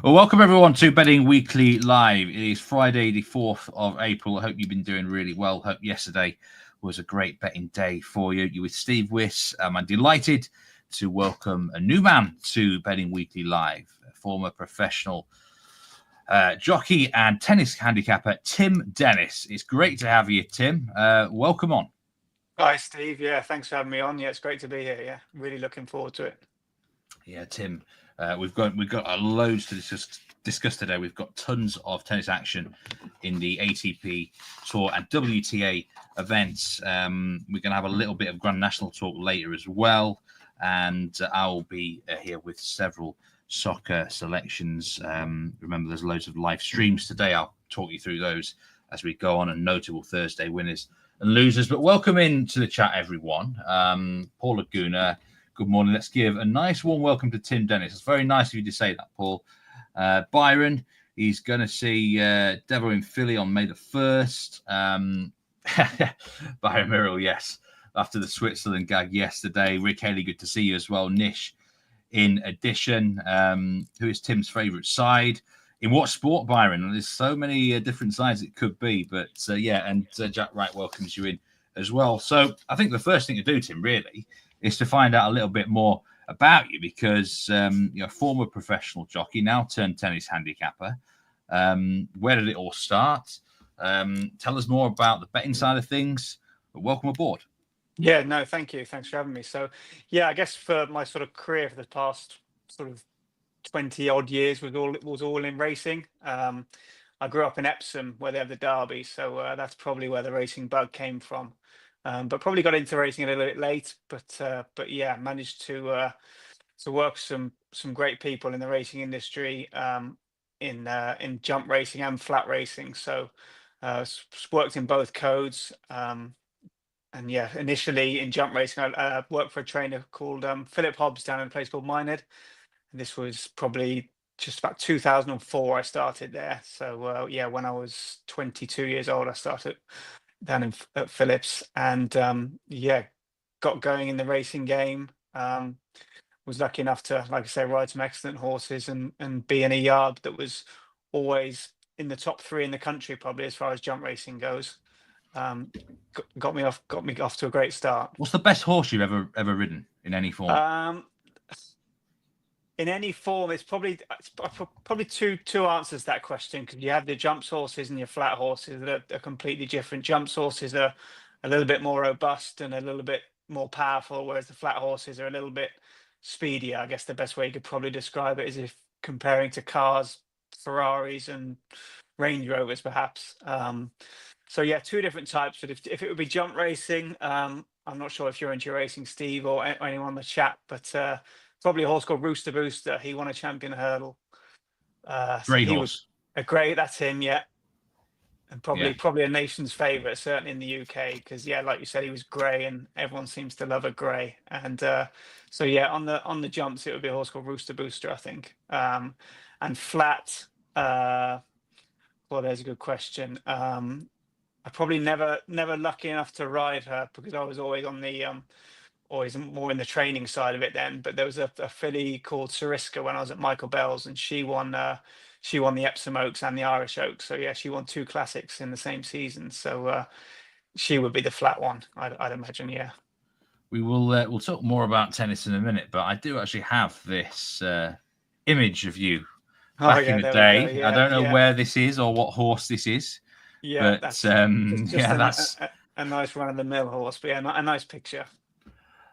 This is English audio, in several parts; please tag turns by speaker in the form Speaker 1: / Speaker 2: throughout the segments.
Speaker 1: Well, welcome everyone to Betting Weekly Live. It is Friday, the 4th of April. I hope you've been doing really well. Hope yesterday was a great betting day for you. You're with Steve Wyss. I'm delighted to welcome a new man to Betting Weekly Live, a former professional jockey and tennis handicapper, Tim Dennis. It's great to have you, Tim. Welcome on.
Speaker 2: Hi, Steve. Yeah, thanks for having me on. Yeah, it's great to be here. Yeah, really looking forward to it.
Speaker 1: Yeah, Tim. We've got loads to discuss today. We've got tons of tennis action in the ATP Tour and WTA events. We're going to have a little bit of Grand National talk later as well, and I'll be here with several soccer selections. Remember, there's loads of live streams today. I'll talk you through those as we go on, and notable Thursday winners and losers. But welcome into the chat, everyone. Paul Laguna. Good morning. Let's give a nice warm welcome to Tim Dennis. It's very nice of you to say that, Paul. Byron, he's going to see Devo in Philly on May the 1st. Byron Murrell, yes. After the Switzerland gag yesterday. Rick Haley, good to see you as well. Nish, in addition. Who is Tim's favourite side? In what sport, Byron? There's so many different sides it could be. But and Jack Wright welcomes you in as well. So I think the first thing to do, Tim, really, is to find out a little bit more about you because you're a former professional jockey, now turned tennis handicapper. Where did it all start? Tell us more about the betting side of things. But welcome aboard.
Speaker 2: Yeah, no, thank you. Thanks for having me. So, yeah, I guess for my sort of career for the past sort of 20 odd years was all in racing. I grew up in Epsom where they have the Derby, so that's probably where the racing bug came from. But probably got into racing a little bit late. But yeah, managed to work with some great people in the racing industry, in jump racing and flat racing. So worked in both codes. And yeah, initially in jump racing, I worked for a trainer called Philip Hobbs down in a place called Minehead. And this was probably just about 2004 I started there. So yeah, when I was 22 years old, I started down at Phillips, and yeah, got going in the racing game. Was lucky enough to, like I say, ride some excellent horses and be in a yard that was always in the top 3 in the country, probably as far as jump racing goes. Got me off to a great start.
Speaker 1: What's the best horse you've ever ridden in any form?
Speaker 2: In any form, it's probably two answers to that question, because you have the jumps horses and your flat horses that are completely different. Jumps horses are a little bit more robust and a little bit more powerful, whereas the flat horses are a little bit speedier. I guess the best way you could probably describe it is if comparing to cars, Ferraris and Range Rovers, perhaps. So yeah, two different types. But if it would be jump racing, I'm not sure if you're into racing, Steve, or anyone on the chat, but probably a horse called Rooster Booster. He won a champion hurdle.
Speaker 1: Great
Speaker 2: he
Speaker 1: horse.
Speaker 2: was a great. That's him, yeah. And
Speaker 1: Yeah.
Speaker 2: probably a nation's favourite, certainly in the UK, because yeah, like you said, he was grey, and everyone seems to love a grey. And so yeah, on the jumps, it would be a horse called Rooster Booster, I think. And flat, well, there's a good question. I probably never lucky enough to ride her, because I was always on the always more in the training side of it then. But there was a filly called Sariska when I was at Michael Bell's, and she won the Epsom Oaks and the Irish Oaks. So yeah, she won 2 classics in the same season. So she would be the flat one, I'd imagine. Yeah.
Speaker 1: We will we'll talk more about tennis in a minute, but I do actually have this image of you back in the day.
Speaker 2: Yeah,
Speaker 1: I don't know where this is or what horse this is.
Speaker 2: Yeah,
Speaker 1: but
Speaker 2: that's
Speaker 1: that's
Speaker 2: a nice run of the mill horse. But yeah, a nice picture.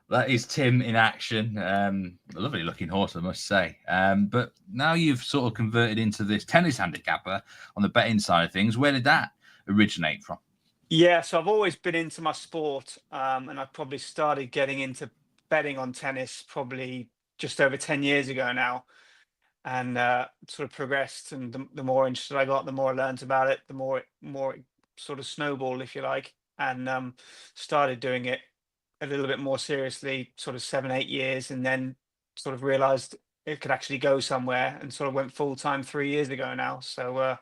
Speaker 1: That is Tim in action. A lovely looking horse, I must say. But now you've sort of converted into this tennis handicapper on the betting side of things. Where did that originate from?
Speaker 2: Yeah, so I've always been into my sport, and I probably started getting into betting on tennis probably just over 10 years ago now, and sort of progressed. And the more interested I got, the more I learned about it, the more it sort of snowballed, if you like, and started doing it a little bit more seriously, sort of 7-8 years, and then sort of realized it could actually go somewhere, and sort of went full time 3 years ago now. So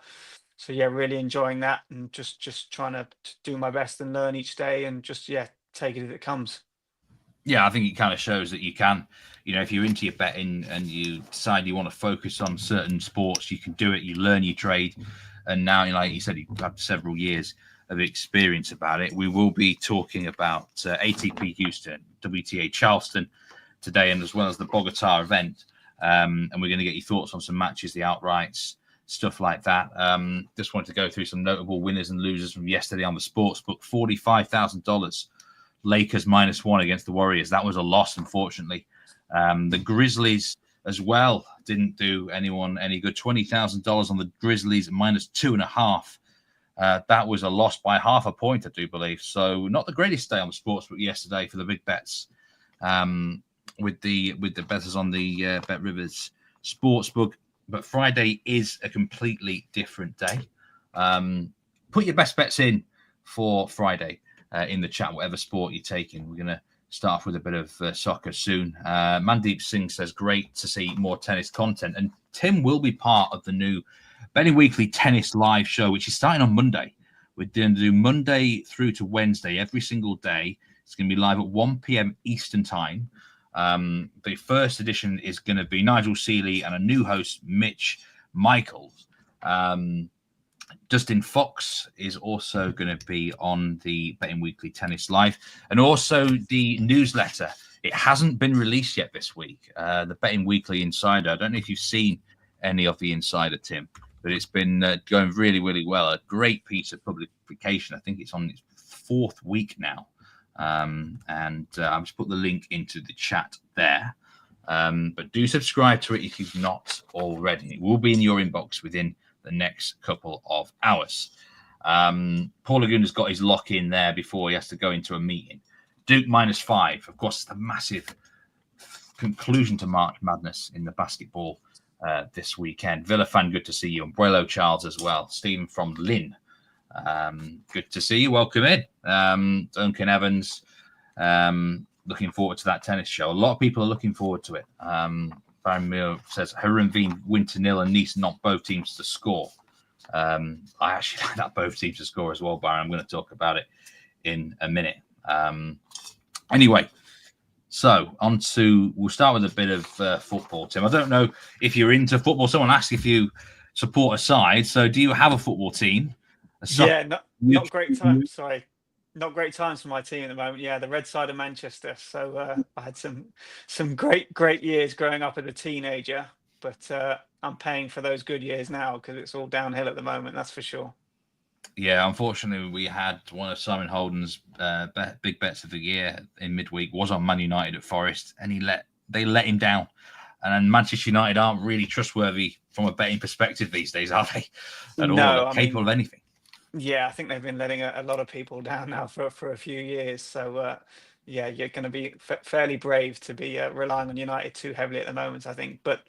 Speaker 2: yeah, really enjoying that, and just trying to do my best and learn each day, and just take it as it comes.
Speaker 1: Yeah, I think it kind of shows that you can, if you're into your betting and you decide you want to focus on certain sports, you can do it. You learn your trade. And now, like you said, you've had several years of experience about it. We will be talking about ATP Houston, WTA Charleston today, and as well as the Bogota event. And we're going to get your thoughts on some matches, the outrights, stuff like that. Just wanted to go through some notable winners and losers from yesterday on the sportsbook. $45,000. Lakers -1 against the Warriors. That was a loss, unfortunately. The Grizzlies as well didn't do anyone any good. $20,000 on the Grizzlies, -2.5. That was a loss by 0.5 point, I do believe. So not the greatest day on the sportsbook yesterday for the big bets. With the bettors on the Bet Rivers sportsbook. But Friday is a completely different day. Put your best bets in for Friday. In the chat, whatever sport you're taking. We're going to start off with a bit of soccer soon. Mandeep Singh says, great to see more tennis content. And Tim will be part of the new Betting Weekly Tennis Live show, which is starting on Monday. We're going to do Monday through to Wednesday every single day. It's going to be live at 1 p.m. Eastern time. The first edition is going to be Nigel Seeley and a new host, Mitch Michaels. Dustin Fox is also going to be on the Betting Weekly Tennis Live, and also the newsletter. It hasn't been released yet this week. The Betting Weekly Insider. I don't know if you've seen any of the Insider, Tim, but it's been going really, really well. A great piece of publication. I think it's on its 4th week now. I've just put the link into the chat there. But do subscribe to it if you've not already. It will be in your inbox within the next couple of hours. Paul Laguna's got his lock in there before he has to go into a meeting. Duke -5. Of course, the massive conclusion to March Madness in the basketball this weekend. Villa fan, good to see you. And Buelo Charles as well. Stephen from Lynn. Good to see you. Welcome in. Duncan Evans. Looking forward to that tennis show. A lot of people are looking forward to it. Baron Muir says Herenveen win to 0 and Nice not both teams to score. I actually like that both teams to score as well, Baron. I'm going to talk about it in a minute. Anyway, so we'll start with a bit of football, Tim. I don't know if you're into football. Someone asked if you support a side. So do you have a football team?
Speaker 2: Yeah, not great time. Sorry. Not great times for my team at the moment. Yeah, the red side of Manchester. So I had some great years growing up as a teenager, but I'm paying for those good years now because it's all downhill at the moment. That's for sure.
Speaker 1: Yeah, unfortunately, we had one of Simon Holden's big bets of the year in midweek was on Man United at Forest, and they let him down. And then Manchester United aren't really trustworthy from a betting perspective these days, are they? At all, they're capable of anything.
Speaker 2: Yeah, I think they've been letting a lot of people down now for a few years. So, yeah, you're going to be fairly brave to be relying on United too heavily at the moment, I think. But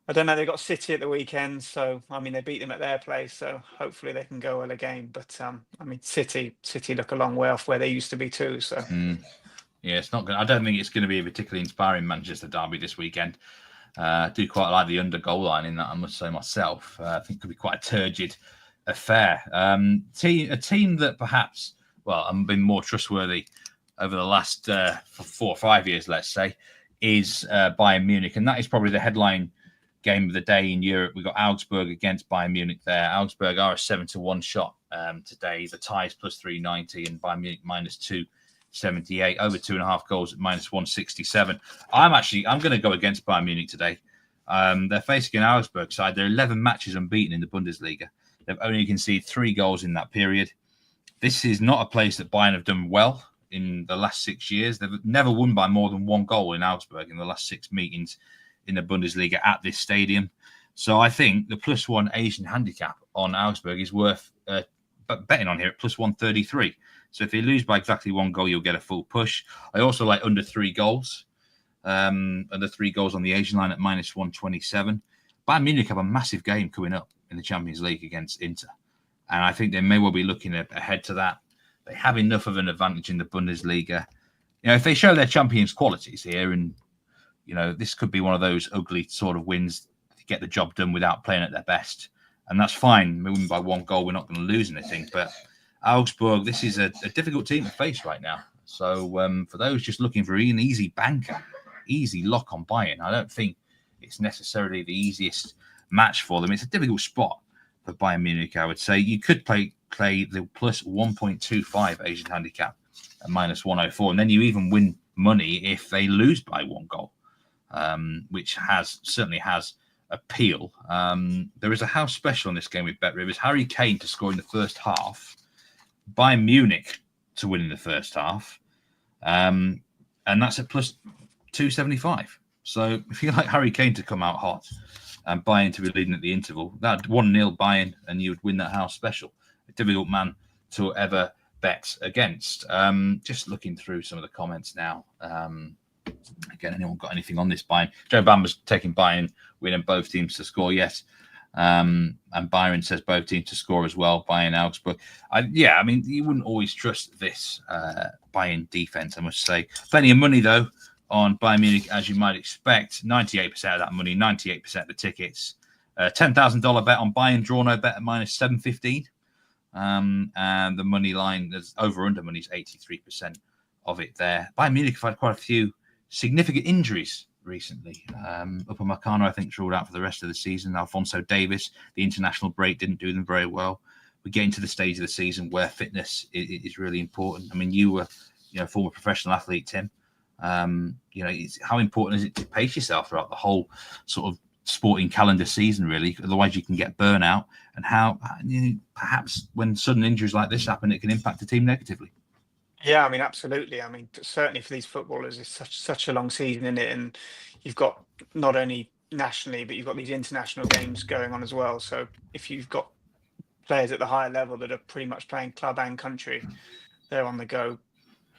Speaker 2: I don't know. They got City at the weekend, so I mean they beat them at their place, so hopefully they can go well again. But I mean City look a long way off where they used to be too. So
Speaker 1: yeah, it's not going. I don't think it's going to be a particularly inspiring Manchester derby this weekend. I do quite like the under goal line in that, I must say myself. I think it could be quite a turgid affair. A team that perhaps, well, I've been more trustworthy over the last 4 or 5 years, let's say, is Bayern Munich, and that is probably the headline game of the day in Europe. We've got Augsburg against Bayern Munich there. Augsburg are a 7-1 shot today. The tie is +390 and Bayern Munich -278. Over 2.5 goals at -167. I'm going to go against Bayern Munich today. They're facing an Augsburg side. They're 11 matches unbeaten in the Bundesliga. They've only conceded 3 goals in that period. This is not a place that Bayern have done well in the last 6 years. They've never won by more than 1 goal in Augsburg in the last 6 meetings in the Bundesliga at this stadium. So I think the +1 Asian handicap on Augsburg is worth betting on here at +133. So if they lose by exactly 1 goal, you'll get a full push. I also like under 3 goals. Under 3 goals on the Asian line at -127. Bayern Munich have a massive game coming up in the Champions League against Inter. And I think they may well be looking ahead to that. They have enough of an advantage in the Bundesliga. You know, if they show their champions' qualities here, and, you know, this could be one of those ugly sort of wins to get the job done without playing at their best. And that's fine. Moving by 1 goal, we're not going to lose anything. But Augsburg, this is a difficult team to face right now. So for those just looking for an easy banker, easy lock on Bayern, I don't think it's necessarily the easiest match for them. It's a difficult spot for Bayern Munich, I would say. You could play the plus 1.25 Asian handicap at minus 104, and then you even win money if they lose by 1 goal, which certainly has appeal. There is a house special in this game with Bet Rivers. Harry Kane to score in the first half, Bayern Munich to win in the first half, and that's at plus 275. So if you like Harry Kane to come out hot and Bayern to be leading at the interval, that 1-0 Bayern, and you would win that house special. A difficult man to ever bet against. Just looking through some of the comments now. Again, anyone got anything on this Bayern? Joe Bamber's taking Bayern winning both teams to score, yes. And Byron says both teams to score as well, Bayern, Augsburg. I mean, you wouldn't always trust this Bayern defense, I must say. Plenty of money, though, on Bayern Munich, as you might expect. 98% of that money, 98% of the tickets. $10,000 bet on Bayern, draw no bet at minus 715. And the money line, there's over-under money is 83% of it there. Bayern Munich have had quite a few significant injuries recently. Upamecano, I think, ruled out for the rest of the season. Alphonso Davies, the international break didn't do them very well. We're getting to the stage of the season where fitness is really important. I mean, you were, a former professional athlete, Tim. How important is it to pace yourself throughout the whole sort of sporting calendar season, really? Otherwise, you can get burnout. And how perhaps when sudden injuries like this happen, it can impact the team negatively.
Speaker 2: Yeah, I mean, absolutely. I mean, certainly for these footballers, it's such a long season in it, and you've got not only nationally, but you've got these international games going on as well. So if you've got players at the higher level that are pretty much playing club and country, they're on the go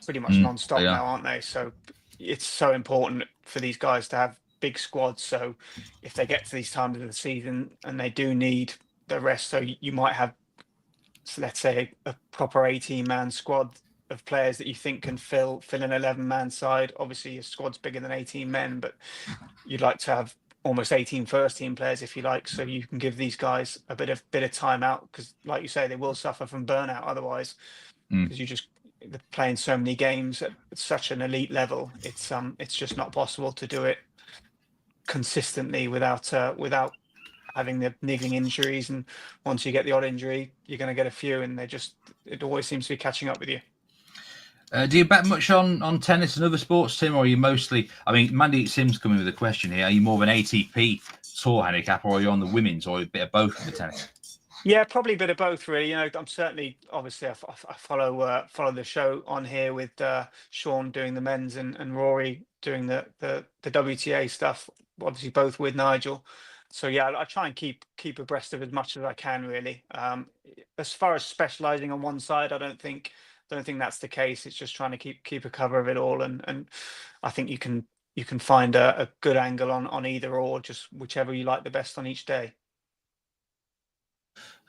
Speaker 2: pretty much non-stop now, aren't they? So it's so important for these guys to have big squads. So if they get to these times of the season and they do need the rest, so you might have, let's say, a proper 18-man squad of players that you think can fill an 11-man side. Obviously, your squad's bigger than 18 men, but you'd like to have almost 18 first-team players, if you like, so you can give these guys a bit of time out, because, like you say, they will suffer from burnout otherwise, because they're playing so many games at such an elite level. It's just not possible to do it consistently without having the niggling injuries. And once you get the odd injury, you're going to get a few, and it always seems to be catching up with you.
Speaker 1: Do you bet much on tennis and other sports, Tim, or are you mostly? I mean, Mandy Sim's coming with a question here. Are you more of an ATP tour handicap, or are you on the women's, or a bit of both in the tennis?
Speaker 2: Yeah, probably a bit of both, really. I'm certainly, obviously, I follow the show on here with Sean doing the men's and Rory doing the WTA stuff. Obviously, both with Nigel. So yeah, I try and keep abreast of as much as I can, really. As far as specialising on one side, I don't think that's the case. It's just trying to keep a cover of it all, and I think you can find a good angle on either, or just whichever you like the best on each day.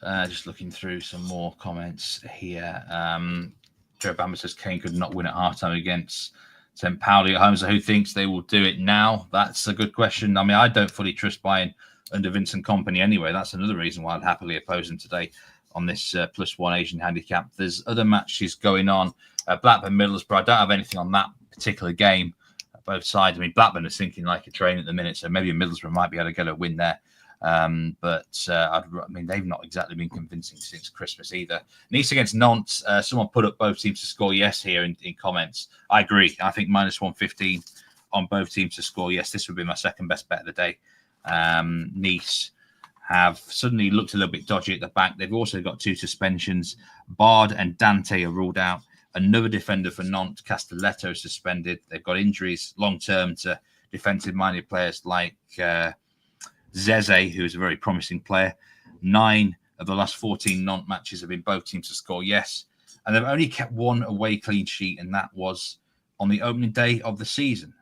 Speaker 1: Just looking through some more comments here. Joe Bamber says Kane could not win at halftime against St. Pauli at home. So who thinks they will do it now? That's a good question. I mean, I don't fully trust Bayern under Vincent Kompany anyway. That's another reason why I'd happily oppose him today on this +1 Asian handicap. There's other matches going on. Blackburn Middlesbrough, I don't have anything on that particular game. Both sides. I mean, Blackburn is sinking like a train at the minute, so maybe Middlesbrough might be able to get a win there. They've not exactly been convincing since Christmas either. Nice against Nantes. Someone put up both teams to score yes here in comments. I agree. I think -115 on both teams to score yes. This would be my second best bet of the day. Nice have suddenly looked a little bit dodgy at the back. They've also got 2 suspensions. Bard and Dante are ruled out. Another defender for Nantes, Castelletto, is suspended. They've got injuries long-term to defensive-minded players like Zeze, who is a very promising player. 9 of the last 14 Nantes matches have been both teams to score yes. And they've only kept 1 away clean sheet, and that was on the opening day of the season.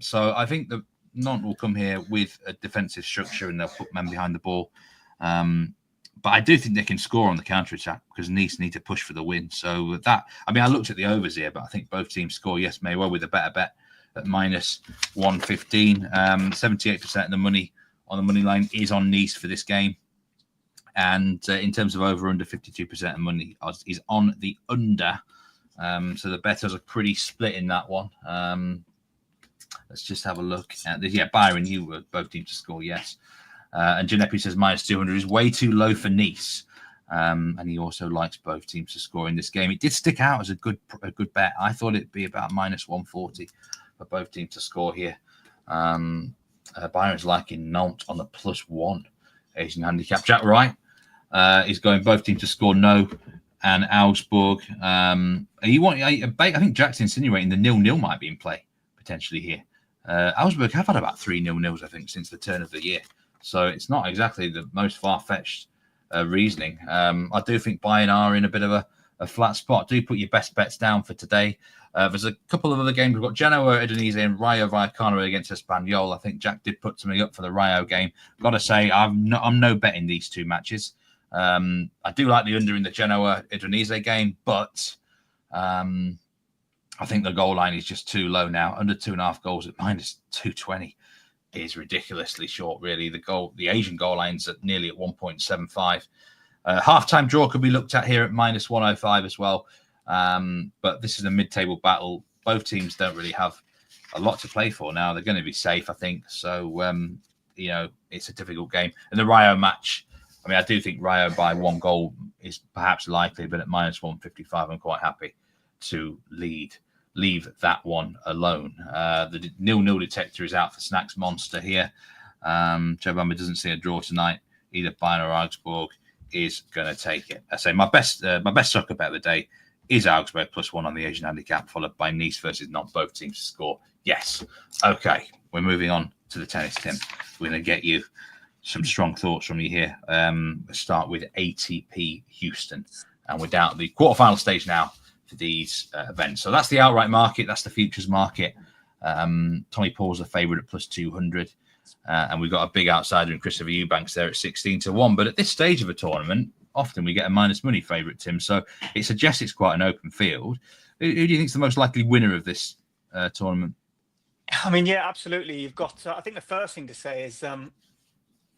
Speaker 1: So I think that Nantes will come here with a defensive structure, and they'll put men behind the ball. But I do think they can score on the counter-attack, because Nice need to push for the win. So that, I mean, I looked at the overs here, but I think both teams score yes, may well, with a better bet at -115. 78% of the money on the money line is on Nice for this game. And in terms of over-under, 52% of money is on the under. So the bettors are pretty split in that one. Let's just have a look at this. Yeah, Bayern, you were both teams to score, yes. And Ginepi says minus 200 is way too low for Nice. And he also likes both teams to score in this game. It did stick out as a good bet. I thought it'd be about minus 140 for both teams to score here. Bayern's liking Nantes on the +1 Asian handicap. Jack Wright is going both teams to score no, and Augsburg. I think Jack's insinuating the 0-0 might be in play potentially here. Augsburg have had about 3 0-0s, I think, since the turn of the year. So it's not exactly the most far-fetched reasoning. I do think Bayern are in a bit of a flat spot. Do put your best bets down for today. There's a couple of other games. We've got Genoa, Udinese, and Rayo Vallecano against Espanyol. I think Jack did put something up for the Rayo game. Got to say, I'm no bet in these two matches. I do like the under in the Genoa Udinese game, but I think the goal line is just too low now. Under 2.5 goals at minus 220 is ridiculously short, really. The Asian goal line's nearly at 1.75. Half-time draw could be looked at here at minus 105 as well. But this is a mid-table battle. Both teams don't really have a lot to play for now. They're going to be safe, I think. So, it's a difficult game. And the Rayo match, I do think Rayo by 1 goal is perhaps likely, but at minus 155, I'm quite happy to leave that one alone. The 0-0 detector is out for Snacks Monster here. Joe Bamber doesn't see a draw tonight. Either Bayern or Augsburg is going to take it. I say my best sucker bet of the day is Augsburg +1 on the Asian handicap, followed by Nice versus not both teams to score. Yes. Okay. We're moving on to the tennis, Tim. We're going to get you some strong thoughts from you here. Let's start with ATP Houston. And we're down at the quarterfinal stage now for these events. So that's the outright market. That's the futures market. Tommy Paul's the favourite at +200. And we've got a big outsider in Christopher Eubanks there at 16-1. But at this stage of a tournament, often we get a minus money favourite, Tim. So it suggests it's quite an open field. Who do you think is the most likely winner of this tournament?
Speaker 2: Yeah, absolutely. You've got, I think the first thing to say is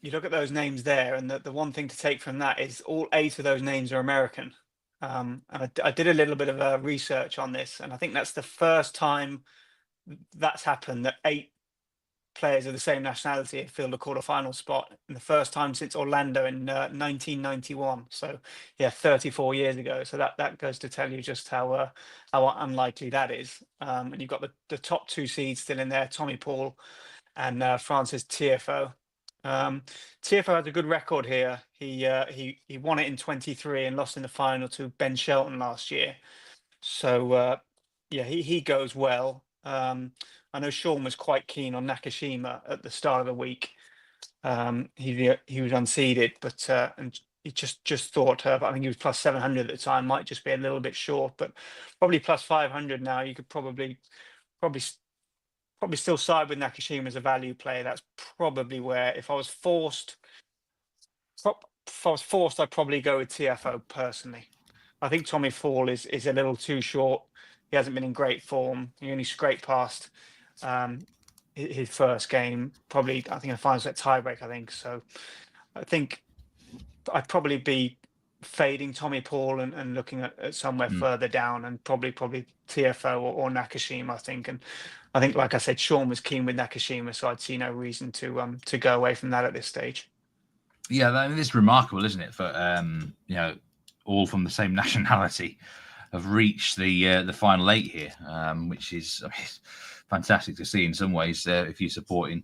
Speaker 2: you look at those names there, and the one thing to take from that is all 8 of those names are American. And I did a little bit of research on this, and I think that's the first time that's happened, that 8 players of the same nationality have filled a quarterfinal spot, and the first time since Orlando in 1991. So yeah, 34 years ago. So that goes to tell you just how unlikely that is. And you've got the top 2 seeds still in there, Tommy Paul and Francis Tiafoe. Tiafoe has a good record here. He won it in 23 and lost in the final to Ben Shelton last year. So he goes well. I know Sean was quite keen on Nakashima at the start of the week. He was unseeded, but and he just thought, I think he was +700 at the time, might just be a little bit short, but probably +500 now. You could probably still side with Nakashima as a value player. That's probably where, if I was forced, I'd probably go with Tiafoe personally. I think Tommy Paul is a little too short. He hasn't been in great form. He only scraped past his first game, probably, I think, a final set tiebreak, I think. So I think I'd probably be fading Tommy Paul and looking at somewhere further down, and probably Tiafoe or Nakashima, I think. And I think, like I said, Sean was keen with Nakashima, so I'd see no reason to go away from that at this stage.
Speaker 1: Yeah, it's remarkable, isn't it? For all from the same nationality have reached the final 8 here, which is fantastic to see in some ways if you're supporting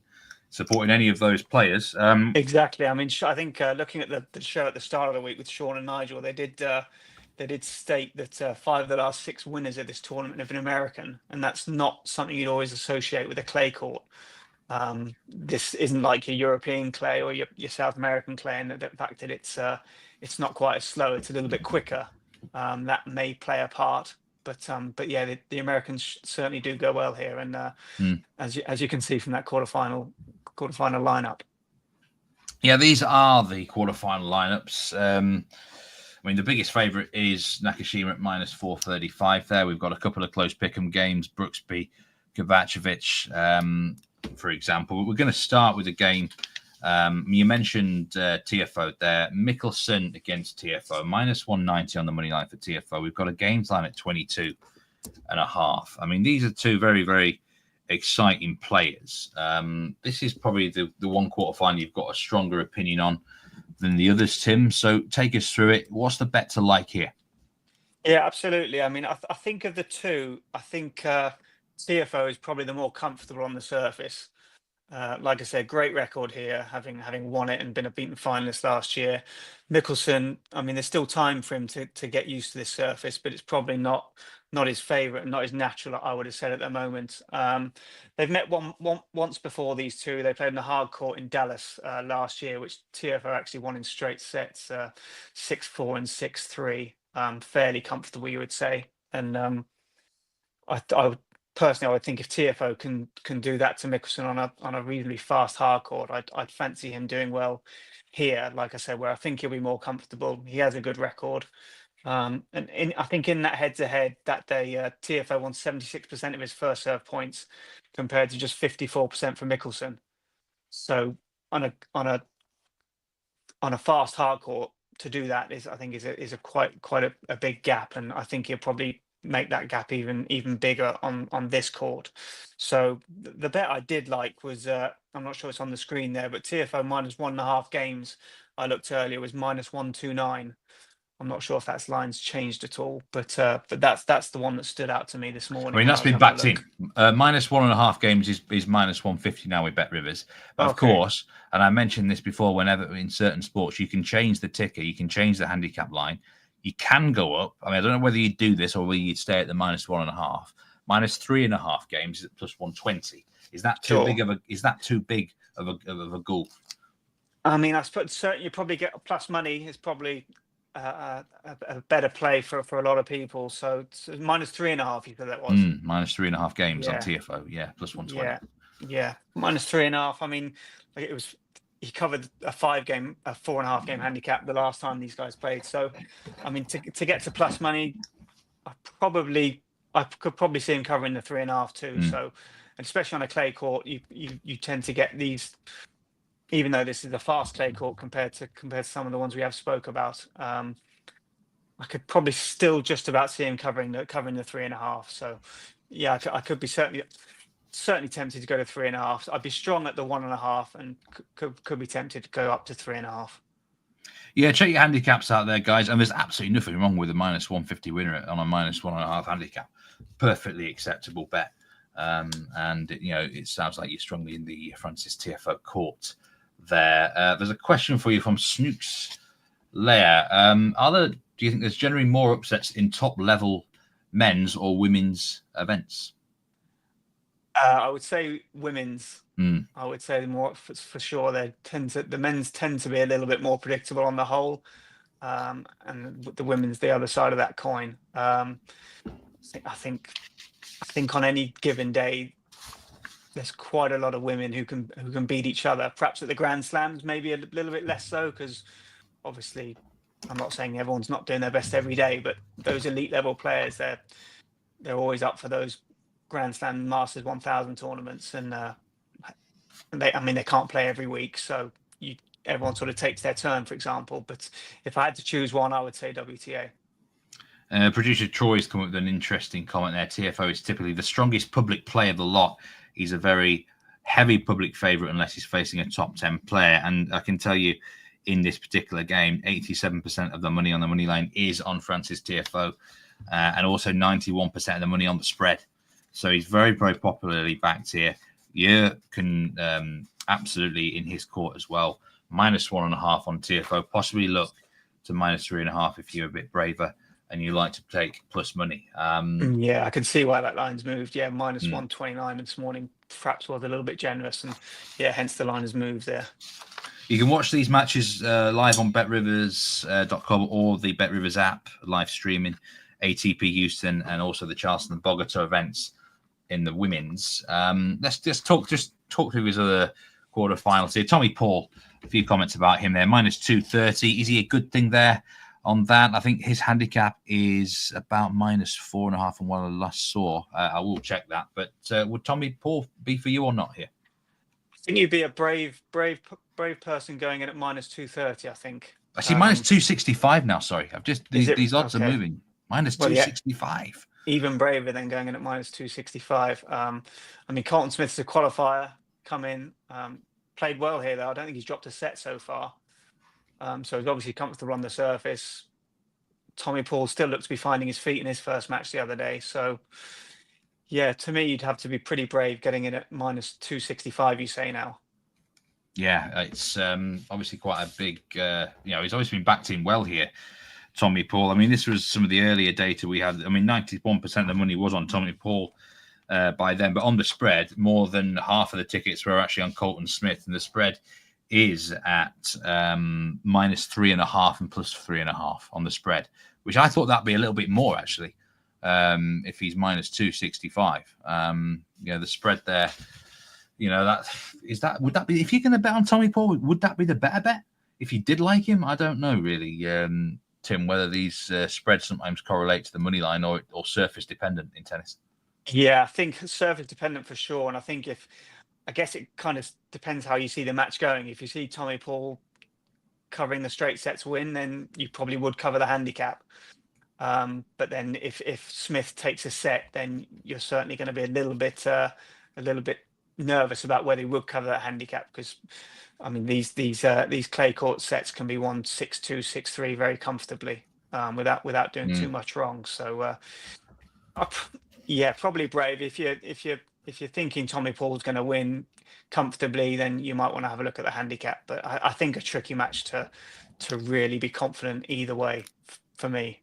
Speaker 1: any of those players.
Speaker 2: Exactly. I think looking at the show at the start of the week with Sean and Nigel, they did state that 5 of the last 6 winners of this tournament have been American, and that's not something you'd always associate with a clay court. This isn't like your European clay or your South American clay, and the fact that it's not quite as slow, it's a little bit quicker. That may play a part, but yeah, the Americans certainly do go well here, and as you can see from that quarterfinal lineup.
Speaker 1: Yeah, these are the quarterfinal lineups. The biggest favourite is Nakashima at -435 there. We've got a couple of close pick'em games, Brooksby, Kovacevic, for example. But we're going to start with a game You mentioned Tiafoe there. Michelsen against Tiafoe, minus 190 on the money line for Tiafoe. We've got a games line at 22.5. I mean, these are two very, very exciting players. This is probably the one quarterfinal you've got a stronger opinion on than the others, Tim. So take us through it. What's the bet to like here?
Speaker 2: Yeah, absolutely. I mean, I think of the two, I think Tiafoe is probably the more comfortable on the surface. Like I said, great record here, having won it and been a beaten finalist last year. Michelsen, I mean, there's still time for him to get used to this surface, but it's probably not his favourite and not his natural, I would have said at the moment. They've met once before, these two. They played in the hard court in Dallas last year, which Tiafoe actually won in straight sets, 6-4 and 6-3. Fairly comfortable, you would say. And I would personally, I would think if Tiafoe can do that to Michelsen on a reasonably fast hard court, I'd fancy him doing well here. Like I said, where I think he'll be more comfortable. He has a good record, and I think in that head-to-head that day, Tiafoe won 76% of his first serve points compared to just 54% for Michelsen. So on a fast hard court, to do that is quite a big gap, and I think he'll probably make that gap even bigger on this court. So the bet I did like was I'm not sure it's on the screen there, but Tiafoe minus 1.5 games. I looked earlier was minus 129. I'm not sure if that's lines changed at all, but that's the one that stood out to me this morning.
Speaker 1: I mean, that's been backed in. Minus 1.5 games is minus 150 now with Bet Rivers. But of course, and I mentioned this before, whenever in certain sports, you can change the ticker, you can change the handicap line. You can go up. I mean, I don't know whether you'd do this or whether you'd stay at the minus 1.5. Minus 3.5 games is at plus 120. Is that too big of a? Is that too big of a gulf?
Speaker 2: I mean, I suppose certainly you probably get plus money is probably a better play for a lot of people. So it's minus 3.5. You said that was
Speaker 1: minus 3.5 games on Tiafoe. Yeah, plus 120.
Speaker 2: Yeah, minus 3.5. I mean, like it was. He covered a 4.5 game handicap the last time these guys played. So, I mean, to get to plus money, I could probably see him covering the 3.5 too. So, and especially on a clay court, you tend to get these, even though this is a fast clay court compared to some of the ones we have spoke about. I could probably still just about see him covering the 3.5. So, yeah, I could be certainly tempted to go to 3.5. I'd be strong at the 1.5 and could be tempted to go up to 3.5.
Speaker 1: Yeah, check your handicaps out there, guys. And there's absolutely nothing wrong with a minus 150 winner on a minus 1.5 handicap. Perfectly acceptable bet. And it sounds like you're strongly in the Francis Tiafoe court there. There's a question for you from Snooks Leia. Do you think there's generally more upsets in top level men's or women's events?
Speaker 2: I would say women's. I would say more for sure. The men's tend to be a little bit more predictable on the whole, and the women's the other side of that coin. I think on any given day, there's quite a lot of women who can beat each other. Perhaps at the Grand Slams, maybe a little bit less so, because obviously, I'm not saying everyone's not doing their best every day, but those elite level players, they're always up for those Grand Slam Masters 1000 tournaments, and they can't play every week, so everyone sort of takes their turn, for example. But if I had to choose one, I would say WTA.
Speaker 1: Producer Troy's come up with an interesting comment there. Tiafoe is typically the strongest public player of the lot. He's a very heavy public favourite unless he's facing a top 10 player, and I can tell you in this particular game, 87% of the money on the money line is on Francis Tiafoe, and also 91% of the money on the spread. So he's very, very popularly backed here. You can absolutely in his court as well. Minus 1.5 on Tiafoe. Possibly look to minus 3.5 if you're a bit braver and you like to take plus money.
Speaker 2: Yeah, I can see why that line's moved. Yeah, minus 129 this morning perhaps was a little bit generous, and hence the line has moved there.
Speaker 1: You can watch these matches live on betrivers.com or the BetRivers app, live streaming ATP Houston and also the Charleston and Bogota events in the women's. Let's just talk through his other quarterfinals here. Tommy Paul, a few comments about him there. Minus 230. Is he a good thing there on that? I think his handicap is about minus 4.5 from what I last saw. I will check that. But would Tommy Paul be for you or not here?
Speaker 2: I think you'd be a brave person going in at -230. I think.
Speaker 1: I see minus 265 now. Sorry, I've just these odds are
Speaker 2: okay?
Speaker 1: moving. Minus
Speaker 2: Well, yeah,
Speaker 1: 265.
Speaker 2: even braver than going in at -265. I mean, Colton Smith's a qualifier, come in, played well here though. I don't think he's dropped a set so far. So he's obviously comfortable on the surface. Tommy Paul still looks to be finding his feet in his first match the other day. So yeah, to me, you'd have to be pretty brave getting in at -265, you say now.
Speaker 1: Yeah, it's obviously quite a big, he's obviously been backed in well here, Tommy Paul. I mean, this was some of the earlier data we had. I mean, 91% of the money was on Tommy Paul by then, but on the spread, more than half of the tickets were actually on Colton Smith, and the spread is at -3.5 and +3.5 on the spread, which I thought that'd be a little bit more actually. If he's -265, the spread there. Would that be, if you're going to bet on Tommy Paul, would that be the better bet? If you did like him, I don't know really, Tim, whether these spreads sometimes correlate to the money line or surface dependent in tennis.
Speaker 2: Yeah, I think surface dependent for sure. And I guess it kind of depends how you see the match going. If you see Tommy Paul covering the straight sets win, then you probably would cover the handicap. But then if Smith takes a set, then you're certainly going to be a little bit nervous about whether he would cover that handicap, because I mean these clay court sets can be won 6-2, 6-3 very comfortably without doing too much wrong. So yeah, probably brave. If you're thinking Tommy Paul's going to win comfortably, then you might want to have a look at the handicap. But I think a tricky match to really be confident either way for me.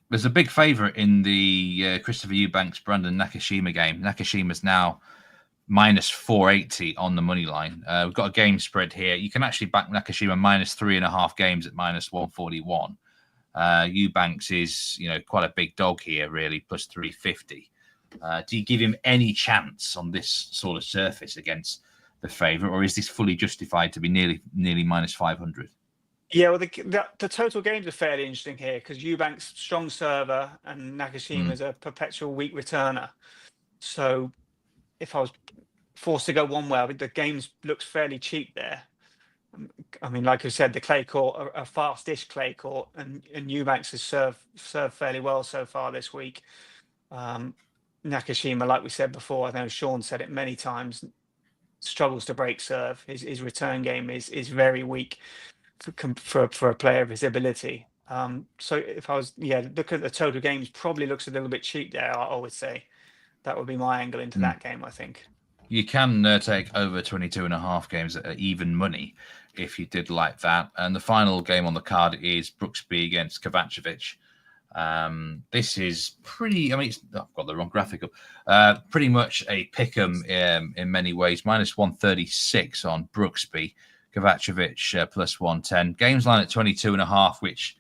Speaker 1: There's a big favourite in the Christopher Eubanks Brandon Nakashima game. Nakashima's now -480 on the money line. We've got a game spread here. You can actually back Nakashima -3.5 games at -141. Eubanks is, quite a big dog here, really, +350. Do you give him any chance on this sort of surface against the favourite, or is this fully justified to be nearly -500?
Speaker 2: Yeah, well, the total games are fairly interesting here because Eubanks strong server and Nakashima is a perpetual weak returner. So if I was forced to go one way, the games looks fairly cheap there. I mean, like I said, the clay court, a fast-ish clay court, and Eubanks has served fairly well so far this week. Nakashima, like we said before, I know Sean said it many times, struggles to break serve. His return game is very weak for a player of his ability. So if I was, look at the total games, probably looks a little bit cheap there. I would say that would be my angle into that game. I think
Speaker 1: you can take over 22.5 games at even money if you did like that. And the final game on the card is Brooksby against Kovacevic. This is pretty, I've got the wrong graphic up. Pretty much a pick'em in many ways. -136 on Brooksby. Kovacevic +110. Games line at 22.5, which,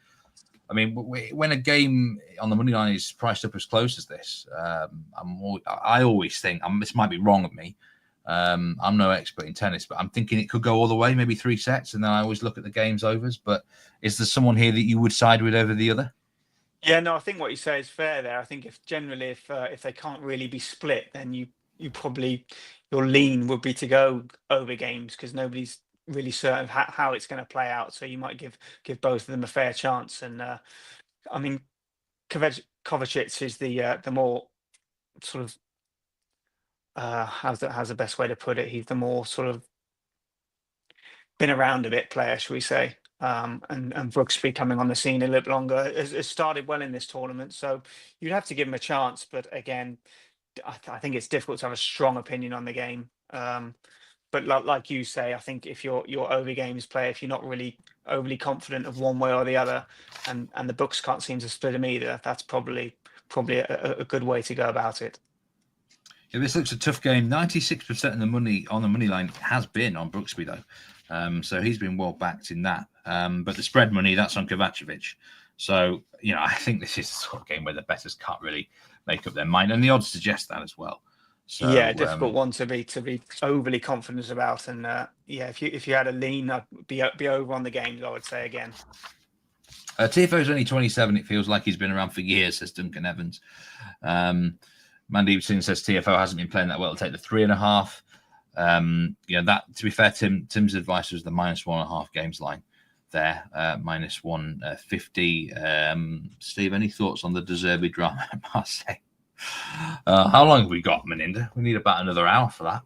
Speaker 1: when a game on the money line is priced up as close as this, I always think, this might be wrong of me. I'm no expert in tennis, but I'm thinking it could go all the way, maybe 3 sets, and then I always look at the games overs. But is there someone here that you would side with over the other?
Speaker 2: Yeah, no, I think what you say is fair there. I think if they can't really be split, then you probably, your lean would be to go over games because nobody's really certain how it's going to play out. So you might give both of them a fair chance. And Kovacic is the more sort of how's the best way to put it? He's the more sort of been around a bit player, shall we say? And Brooksby coming on the scene a little longer has started well in this tournament, so you'd have to give him a chance. But again, I think it's difficult to have a strong opinion on the game. But like you say, I think if you're over games player, if you're not really overly confident of one way or the other, and the books can't seem to split them either, that's probably a good way to go about it.
Speaker 1: Yeah, this looks a tough game. 96% of the money on the money line has been on Brooksby though, so he's been well backed in that. But the spread money, that's on Kovacevic. So I think this is the sort of game where the bettors can't really make up their mind, and the odds suggest that as well. So,
Speaker 2: yeah, difficult one to be overly confident about, and if you had a lean, I'd be over on the games, I would say again.
Speaker 1: Tiafoe's only 27. It feels like he's been around for years, says Duncan Evans. Mandeep Singh says Tiafoe hasn't been playing that well. Take the 3.5. That, to be fair, Tim's advice was the -1.5 games line there, -150. Steve, any thoughts on the De Zerbi drama at Marseille? How long have we got, Meninda? We need about another hour for that.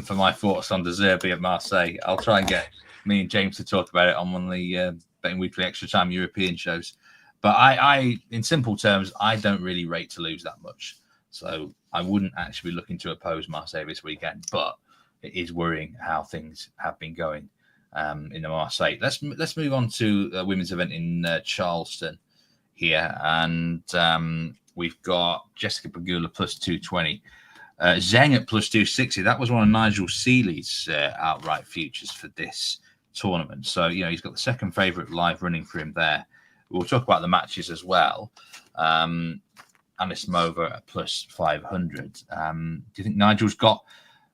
Speaker 1: For my thoughts on De Zerbi at Marseille, I'll try and get me and James to talk about it on one of the Betting Weekly Extra Time European shows. But I, in simple terms, I don't really rate to lose that much. So I wouldn't actually be looking to oppose Marseille this weekend. But it is worrying how things have been going in the Marseille. Let's move on to a women's event in Charleston here. And we've got Jessica Pegula +220. Zheng at +260. That was one of Nigel Seeley's outright futures for this tournament. So, he's got the second favourite live running for him there. We'll talk about the matches as well. Anisimova at +500. Do you think Nigel's got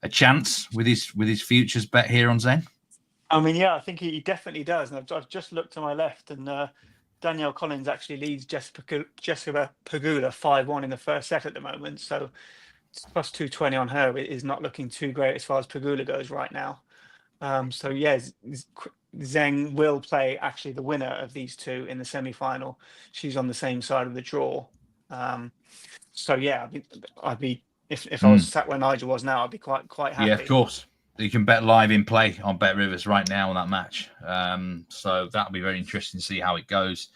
Speaker 1: a chance with his futures bet here on Zheng?
Speaker 2: I mean, yeah, I think he definitely does. And I've just looked to my left, and Danielle Collins actually leads Jessica Pegula 5-1 in the first set at the moment. So +220 on her is not looking too great as far as Pegula goes right now. So yeah, Zheng will play actually the winner of these two in the semi-final. She's on the same side of the draw. So yeah, I'd be if I was sat where Nigel was now, I'd be quite happy.
Speaker 1: Yeah, of course. You can bet live in play on Bet Rivers right now on that match. So that'll be very interesting to see how it goes.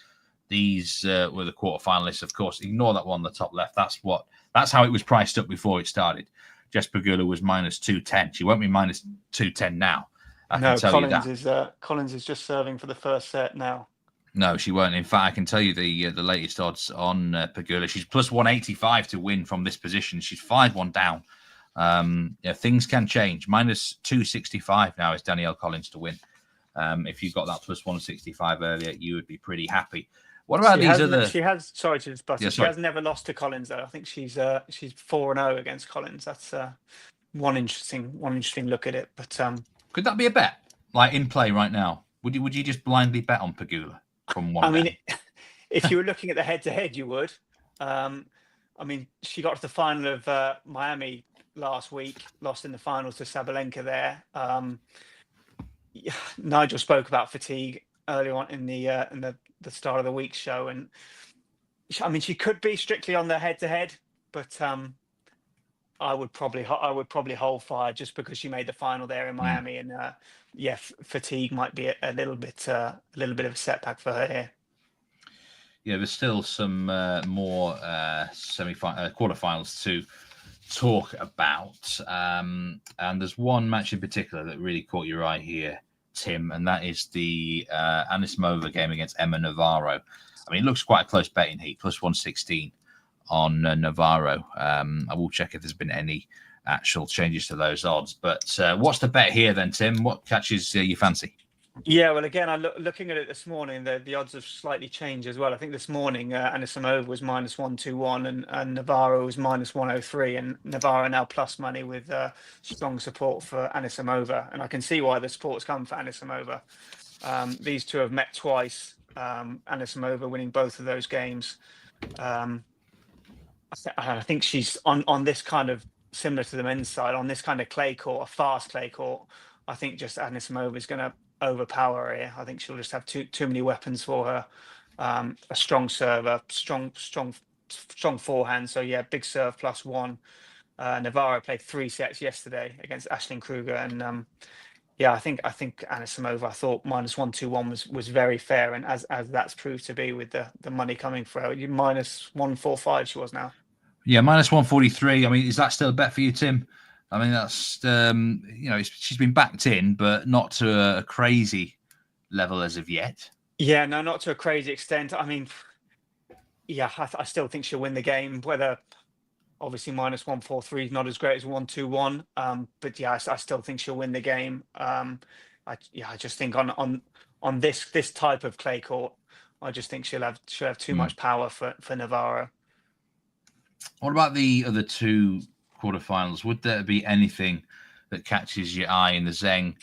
Speaker 1: These were the quarterfinalists, of course. Ignore that one on the top left. That's how it was priced up before it started. Jess Pegula was -210. She won't be -210 now. I can tell you that.
Speaker 2: Collins is just serving for the first set now.
Speaker 1: No, she won't. In fact, I can tell you the latest odds on Pegula. She's +185 to win from this position. She's 5-1 down. Things can change. -265 now is Danielle Collins to win. If you got that +165 earlier, you would be pretty happy. What about these other?
Speaker 2: She has. Sorry to just bust. Yeah, she has never lost to Collins though. I think she's 4-0 against Collins. That's one interesting look at it. But
Speaker 1: could that be a bet? Like in play right now, would you just blindly bet on Pegula from one?
Speaker 2: I mean, if you were looking at the head-to-head, you would. I mean, she got to the final of Miami last week, lost in the finals to Sabalenka there. Nigel spoke about fatigue earlier on in the start of the week show, and I mean, she could be strictly on the head-to-head, but I would probably hold fire just because she made the final there in Miami, and fatigue might be a little bit of a setback for her here.
Speaker 1: Yeah, there's still some more quarterfinals to talk about, and there's one match in particular that really caught your eye here, Tim, and that is the Anisimova game against Emma Navarro. I mean, it looks quite a close betting heat, +116 on Navarro. I will check if there's been any actual changes to those odds. But what's the bet here then, Tim? What catches your fancy?
Speaker 2: Yeah, well, again, looking at it this morning, the odds have slightly changed as well. I think this morning Anisimova was -121 and Navarro was -103, and Navarro now plus money with strong support for Anisimova. And I can see why the support's come for Anisimova. These two have met twice, Anisimova winning both of those games. I think she's on this kind of, similar to the men's side, on this kind of clay court, a fast clay court. I think just Anisimova is going to overpower her here. I think she'll just have too many weapons for her. A strong server, strong forehand. So yeah, big serve +1. Navarro played 3 sets yesterday against Aisling Kruger, and I think Anisimova, I thought -121 was very fair, and as that's proved to be with the money coming for her. -145 she was now.
Speaker 1: Yeah, -143. I mean, is that still a bet for you, Tim? I mean, that's she's been backed in, but not to a crazy level as of yet.
Speaker 2: Yeah, no, not to a crazy extent. I mean, yeah, I still think she'll win the game. Whether obviously -143 is not as great as 121, but yeah, I still think she'll win the game. I just think on this type of clay court, I just think she'll have too much power for Navarro.
Speaker 1: What about the other two quarterfinals? Would there be anything that catches your eye in the Zheng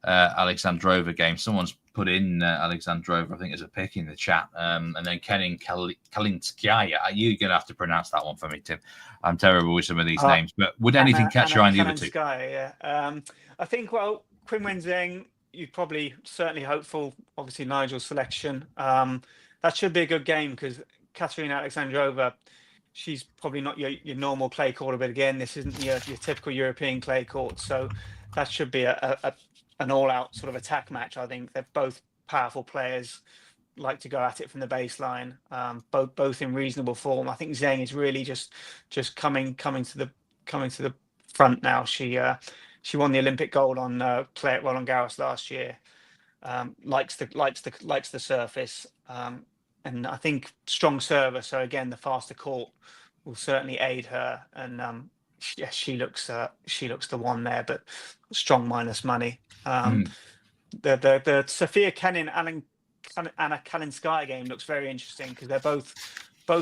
Speaker 1: Alexandrova game? Someone's put in Alexandrova, I think, as a pick in the chat. And then Kenin Kalinskaya. You're going to have to pronounce that one for me, Tim. I'm terrible with some of these names. But would anything catch your eye in the other two?
Speaker 2: Yeah. I think, well, Qinwen Zheng, you're probably certainly hopeful. Obviously, Nigel's selection. That should be a good game because Ekaterina Alexandrova, she's probably not your normal clay court, but again, this isn't your typical European clay court. So that should be an all-out sort of attack match. I think they're both powerful players, like to go at it from the baseline. Both in reasonable form. I think Zheng is really just coming to the front now. She won the Olympic gold on clay at Roland Garros last year. Likes the surface, and I think strong server. So again, the faster court will certainly aid her. And yeah, she looks the one there, but strong minus money. The Sofia Kenin Anna Kalinskaya game looks very interesting because they're both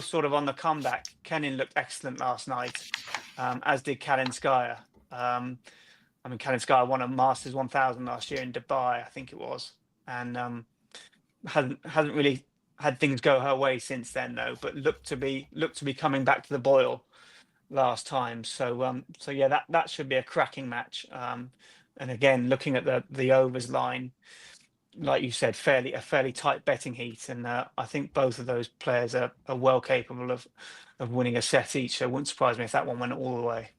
Speaker 2: sort of on the comeback. Kenin looked excellent last night, as did Kalinskaya. I mean, Kalinskaya won a Masters 1000 last year in Dubai, I think it was, and hasn't really had things go her way since then, though. But looked to be coming back to the boil last time. So yeah, that should be a cracking match. And again, looking at the overs line, like you said, a fairly tight betting heat, and I think both of those players are well capable of winning a set each. So it wouldn't surprise me if that one went all the way.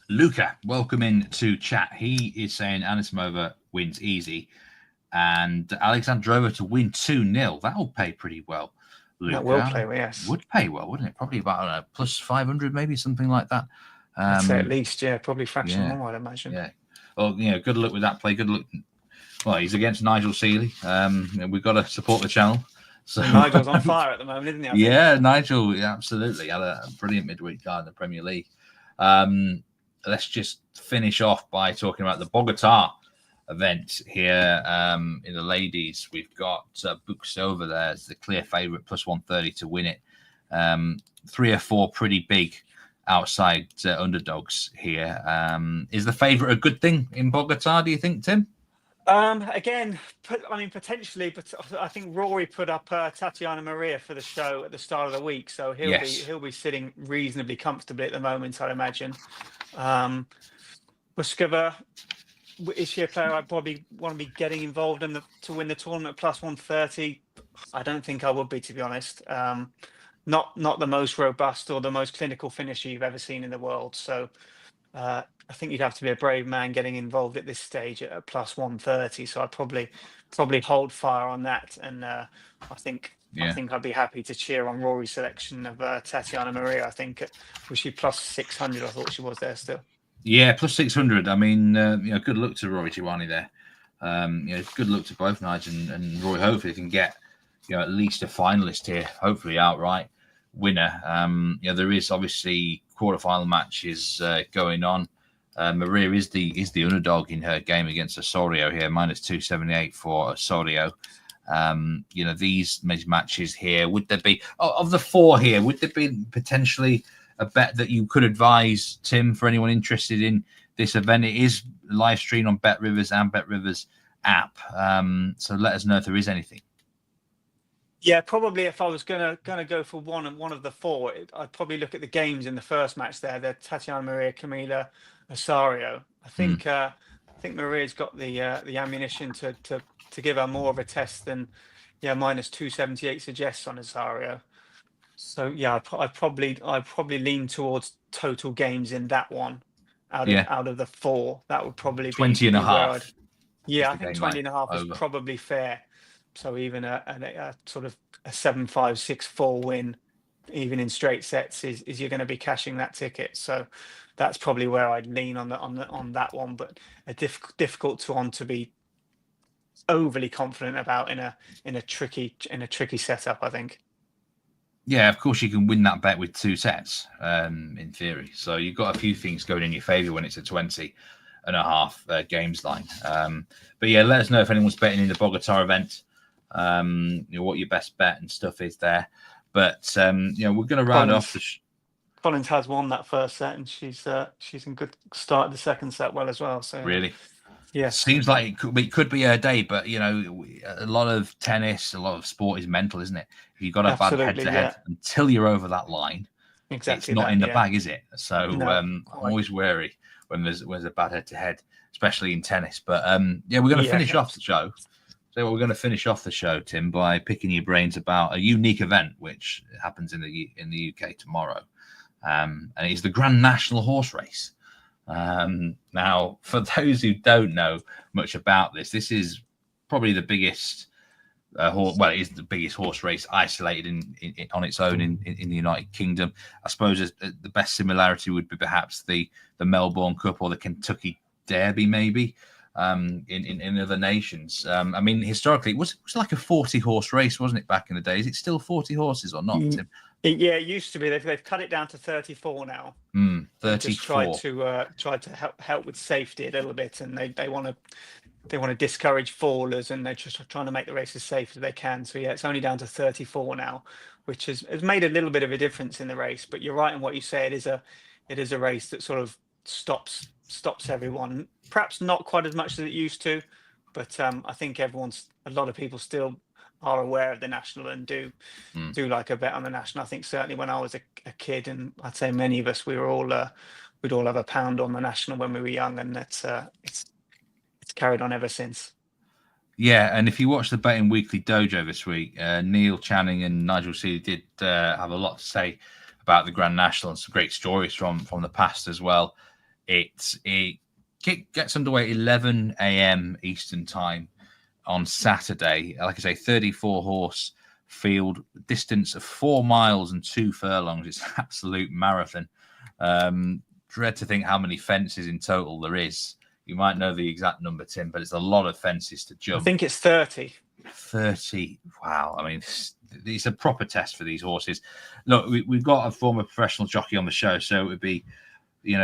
Speaker 1: Luca, welcome in to chat. He is saying Anisimova wins easy and Alexandrova to win 2-0. That'll pay pretty well, Luca.
Speaker 2: That will play well, yes.
Speaker 1: Would pay well, wouldn't it? Probably about plus 500, maybe something like that.
Speaker 2: I'd say at least, yeah, probably fraction more, I'd imagine.
Speaker 1: Yeah. Well, good luck with that play. Good luck. Well, he's against Nigel Seeley. We've got to support the channel. So
Speaker 2: Nigel's on fire at the moment, isn't he?
Speaker 1: Yeah, Nigel, absolutely. Had a brilliant midweek card in the Premier League. Let's just finish off by talking about the Bogota event here in the ladies. We've got Buksova there as the clear favourite, plus 130 to win it. 3 or 4 pretty big outside underdogs here. Is the favourite a good thing in Bogota, do you think, Tim?
Speaker 2: Again, potentially, but I think Rory put up Tatiana Maria for the show at the start of the week, so he'll be sitting reasonably comfortably at the moment, I'd imagine. Buskova, is she a player I probably want to be getting involved in to win the tournament plus 130? I don't think I would be, to be honest. Not the most robust or the most clinical finisher you've ever seen in the world. So I think you'd have to be a brave man getting involved at this stage at plus 130. So I'd probably hold fire on that. And I think I'd be happy to cheer on Rory's selection of Tatiana Maria. I think was she plus 600? I thought she was there still.
Speaker 1: Yeah, plus 600. I mean, good luck to Rory Chiwani there. Good luck to both Nigel and Rory. Hopefully, they can get at least a finalist here. Hopefully, outright winner. There is obviously quarterfinal matches going on. Maria is the underdog in her game against Osorio here, minus 278 for Osorio. These matches here, would there be of the 4 here? Would there be potentially a bet that you could advise, Tim, for anyone interested in this event? It is live streamed on Bet Rivers and Bet Rivers app. So let us know if there is anything.
Speaker 2: Yeah, probably if I was gonna go for one of the 4, I'd probably look at the games in the first match there. The Tatiana Maria, Camila, Osorio. I think Maria's got the ammunition to give her more of a test than minus 278 suggests on Osorio. So yeah, I'd probably lean towards total games in that one out of the 4. That would probably be
Speaker 1: 20 and a half.
Speaker 2: Yeah, I think 20 and a half is probably fair. So even a sort of a 7-5, 6-4 win, even in straight sets, is you're going to be cashing that ticket. So that's probably where I'd lean on that one. But a difficult one to be overly confident about in a tricky setup, I think.
Speaker 1: Yeah, of course you can win that bet with 2 sets, in theory. So you've got a few things going in your favour when it's a 20 and a half games line. But yeah, let us know if anyone's betting in the Bogota event. What your best bet and stuff is there. But we're going to round off the.
Speaker 2: Collins has won that first set, and she's in good start the second set well as well. So
Speaker 1: Really,
Speaker 2: yes,
Speaker 1: seems like it could be her day. But a lot of tennis, a lot of sport is mental, isn't it? If you've got a bad
Speaker 2: absolutely,
Speaker 1: head-to-head until you're over that line, it's
Speaker 2: exactly
Speaker 1: not
Speaker 2: that,
Speaker 1: in the bag, is it? So
Speaker 2: No,
Speaker 1: I'm always wary when there's a bad head-to-head, especially in tennis. But we're going to finish off the show. So we're going to finish off the show, Tim, by picking your brains about a unique event which happens in the UK tomorrow, and it's the Grand National Horse Race. Now, for those who don't know much about this is probably the biggest. It is the biggest horse race isolated on its own in the United Kingdom. I suppose the best similarity would be perhaps the Melbourne Cup or the Kentucky Derby, maybe. In other nations, I mean, historically, it was like a 40-horse race, wasn't it, back in the day? Is it still 40 horses or not, Tim?
Speaker 2: Yeah, it used to be. They've cut it down to 34 now.
Speaker 1: 34.
Speaker 2: Just tried to help with safety a little bit, and they want to discourage fallers, and they're just trying to make the race as safe as they can. So yeah, it's only down to 34 now, which has made a little bit of a difference in the race. But you're right in what you say. It is a race that sort of stops everyone. Perhaps not quite as much as it used to, but I think a lot of people still are aware of the national and do like a bet on the national. I think certainly when I was a kid, and I'd say many of us, we'd all have a pound on the national when we were young, and it's carried on ever since.
Speaker 1: Yeah, and if you watch the Betting Weekly Dojo this week, Neil Channing and Nigel Seeley did have a lot to say about the Grand National and some great stories from the past as well. It gets underway 11 a.m. Eastern time on Saturday. Like I say, 34 horse field, distance of 4 miles and 2 furlongs. It's an absolute marathon. Dread to think how many fences in total there is. You might know the exact number, Tim, but it's a lot of fences to jump.
Speaker 2: I think it's 30.
Speaker 1: 30. Wow. I mean, it's a proper test for these horses. Look, we've got a former professional jockey on the show, so it would be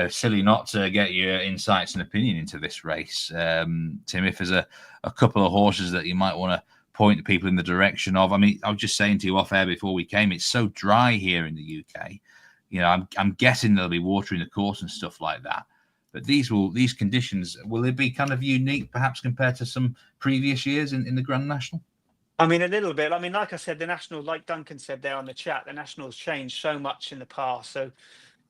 Speaker 1: silly not to get your insights and opinion into this race. Tim, if there's a couple of horses that you might want to point the people in the direction of. I mean, I was just saying to you off air before we came, it's so dry here in the UK. I'm guessing there'll be water in the course and stuff like that. But these conditions, will they be kind of unique, perhaps compared to some previous years in the Grand National?
Speaker 2: I mean, a little bit. I mean, like I said, the national, like Duncan said there on the chat, the national's changed so much in the past. So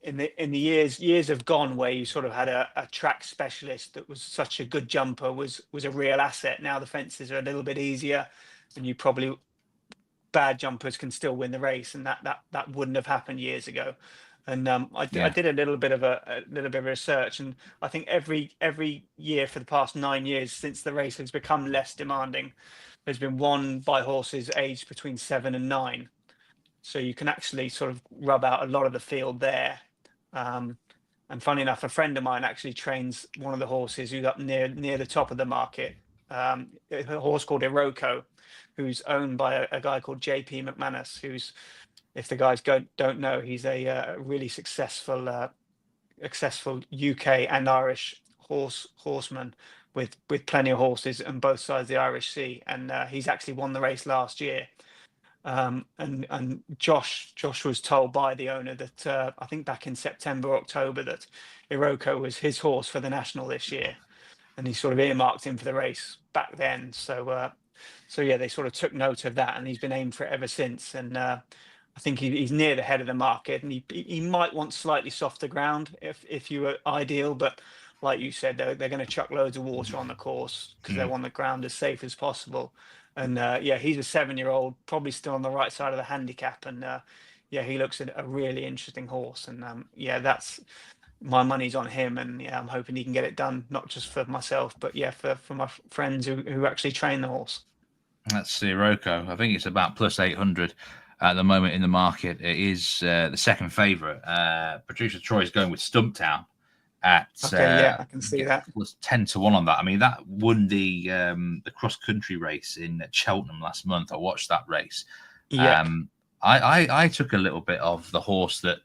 Speaker 2: in the years have gone where you sort of had a track specialist that was such a good jumper was a real asset. Now the fences are a little bit easier, and bad jumpers can still win the race, and that wouldn't have happened years ago. And I did a little bit of research, and I think every year for the past 9 years since the race has become less demanding, has been won by horses aged between 7 and 9. So you can actually sort of rub out a lot of the field there. And funny enough, a friend of mine actually trains one of the horses who's up near the top of the market, a horse called Iroko, who's owned by a guy called JP McManus, who's, if the guys don't know, he's a really successful UK and Irish horseman with plenty of horses on both sides of the Irish Sea, and he's actually won the race last year. And Josh was told by the owner that I think back in September or October that Iroko was his horse for the national this year, and he sort of earmarked him for the race back then. So yeah, they sort of took note of that, and he's been aimed for it ever since. And I think he's near the head of the market, and he might want slightly softer ground if you were ideal, but like you said, they're going to chuck loads of water on the course because they want the ground as safe as possible. And yeah, he's a 7-year-old, probably still on the right side of the handicap, and yeah, he looks a really interesting horse. And yeah, that's my money's on him, and yeah, I'm hoping he can get it done, not just for myself, but yeah, for my friends who actually train the horse.
Speaker 1: That's Sirocco. I think it's about plus 800 at the moment in the market. It is the second favourite. Patricia Troy is going with Stumptown at
Speaker 2: yeah, I can see that.
Speaker 1: Was 10-1 on that. I mean, that won the cross country race in Cheltenham last month. I watched that race.
Speaker 2: Yeah.
Speaker 1: I took a little bit of the horse that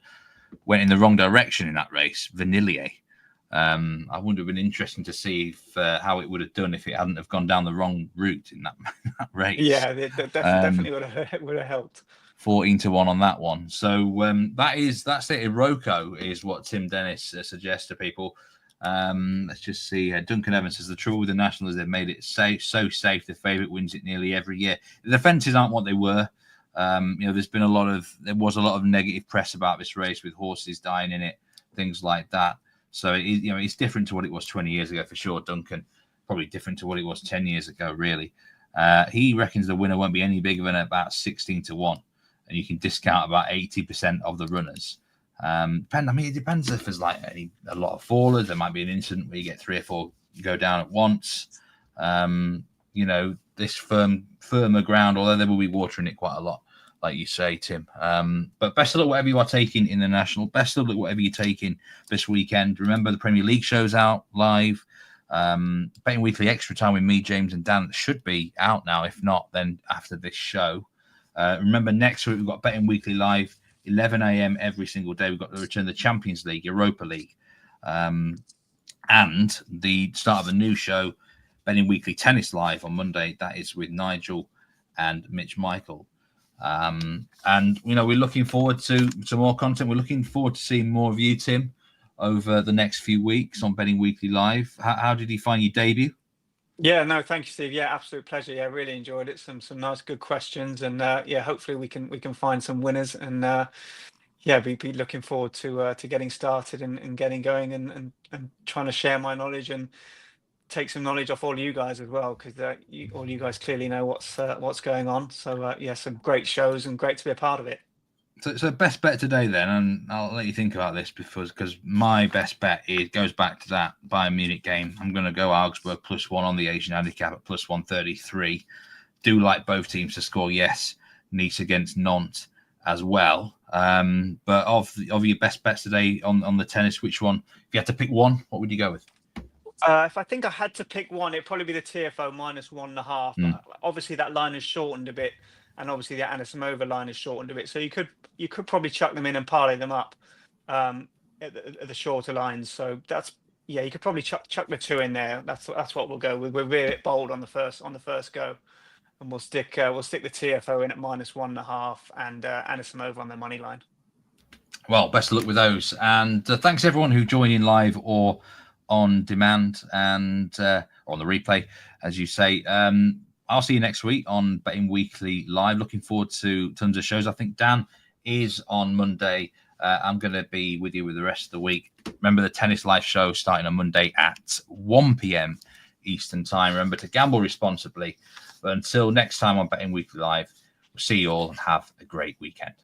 Speaker 1: went in the wrong direction in that race, Vanillier. I would have been interesting to see how it would have done if it hadn't have gone down the wrong route in that race.
Speaker 2: Yeah, definitely would have helped.
Speaker 1: 14-1 on that one. So that's it. Iroko is what Tim Dennis suggests to people. Let's just see. Duncan Evans says the trouble with the National is they've made it so safe. The favourite wins it nearly every year. The defences aren't what they were. There was a lot of negative press about this race with horses dying in it, things like that. So it's different to what it was 20 years ago for sure. Duncan, probably different to what it was 10 years ago, really. He reckons the winner won't be any bigger than about 16-1, and you can discount about 80% of the runners. It depends if there's a lot of fallers. There might be an incident where you get 3 or 4 go down at once. This firmer ground, although there will be water in it quite a lot, like you say, Tim. But best of luck whatever you are taking in the National. Best of luck whatever you're taking this weekend. Remember, the Premier League show's out live. Betting Weekly Extra Time with me, James, and Dan should be out now. If not, then after this show. Remember, next week we've got Betting Weekly Live, 11 a.m. every single day. We've got the return of the Champions League, Europa League, and the start of a new show, Betting Weekly Tennis Live on Monday. That is with Nigel and Mitch Michael. We're looking forward to more content. We're looking forward to seeing more of you, Tim, over the next few weeks on Betting Weekly Live. How did you find your debut?
Speaker 2: Yeah, no, thank you, Steve. Yeah, absolute pleasure. Yeah, really enjoyed it. Some nice, good questions, and hopefully we can find some winners, and be looking forward to getting started and getting going and trying to share my knowledge and take some knowledge off all you guys as well, because all you guys clearly know what's going on. So some great shows and great to be a part of it.
Speaker 1: So best bet today then, and I'll let you think about this because my best bet goes back to that Bayern Munich game. I'm going to go Augsburg +1 on the Asian handicap at +133. Do like both teams to score, yes. Nice against Nantes as well. But of your best bets today on the tennis, which one? If you had to pick one, what would you go with?
Speaker 2: If I think I had to pick one, it'd probably be the Tiafoe -1.5. Obviously, that line is shortened a bit, and obviously the Anisimova line is shortened a bit. So you could probably chuck them in and parlay them up at the shorter lines. So you could probably chuck the 2 in there. That's what we'll go with. We're really bold on the first go, and we'll stick the Tiafoe in at -1.5 and Anisimova on the money line.
Speaker 1: Well, best of luck with those, and thanks everyone who joined in live or on demand and on the replay, as you say. I'll see you next week on Betting Weekly Live. Looking forward to tons of shows. I think Dan is on Monday. I'm going to be with you with the rest of the week. Remember the Tennis Live show starting on Monday at 1 p.m. Eastern Time. Remember to gamble responsibly. But until next time on Betting Weekly Live, we'll see you all and have a great weekend.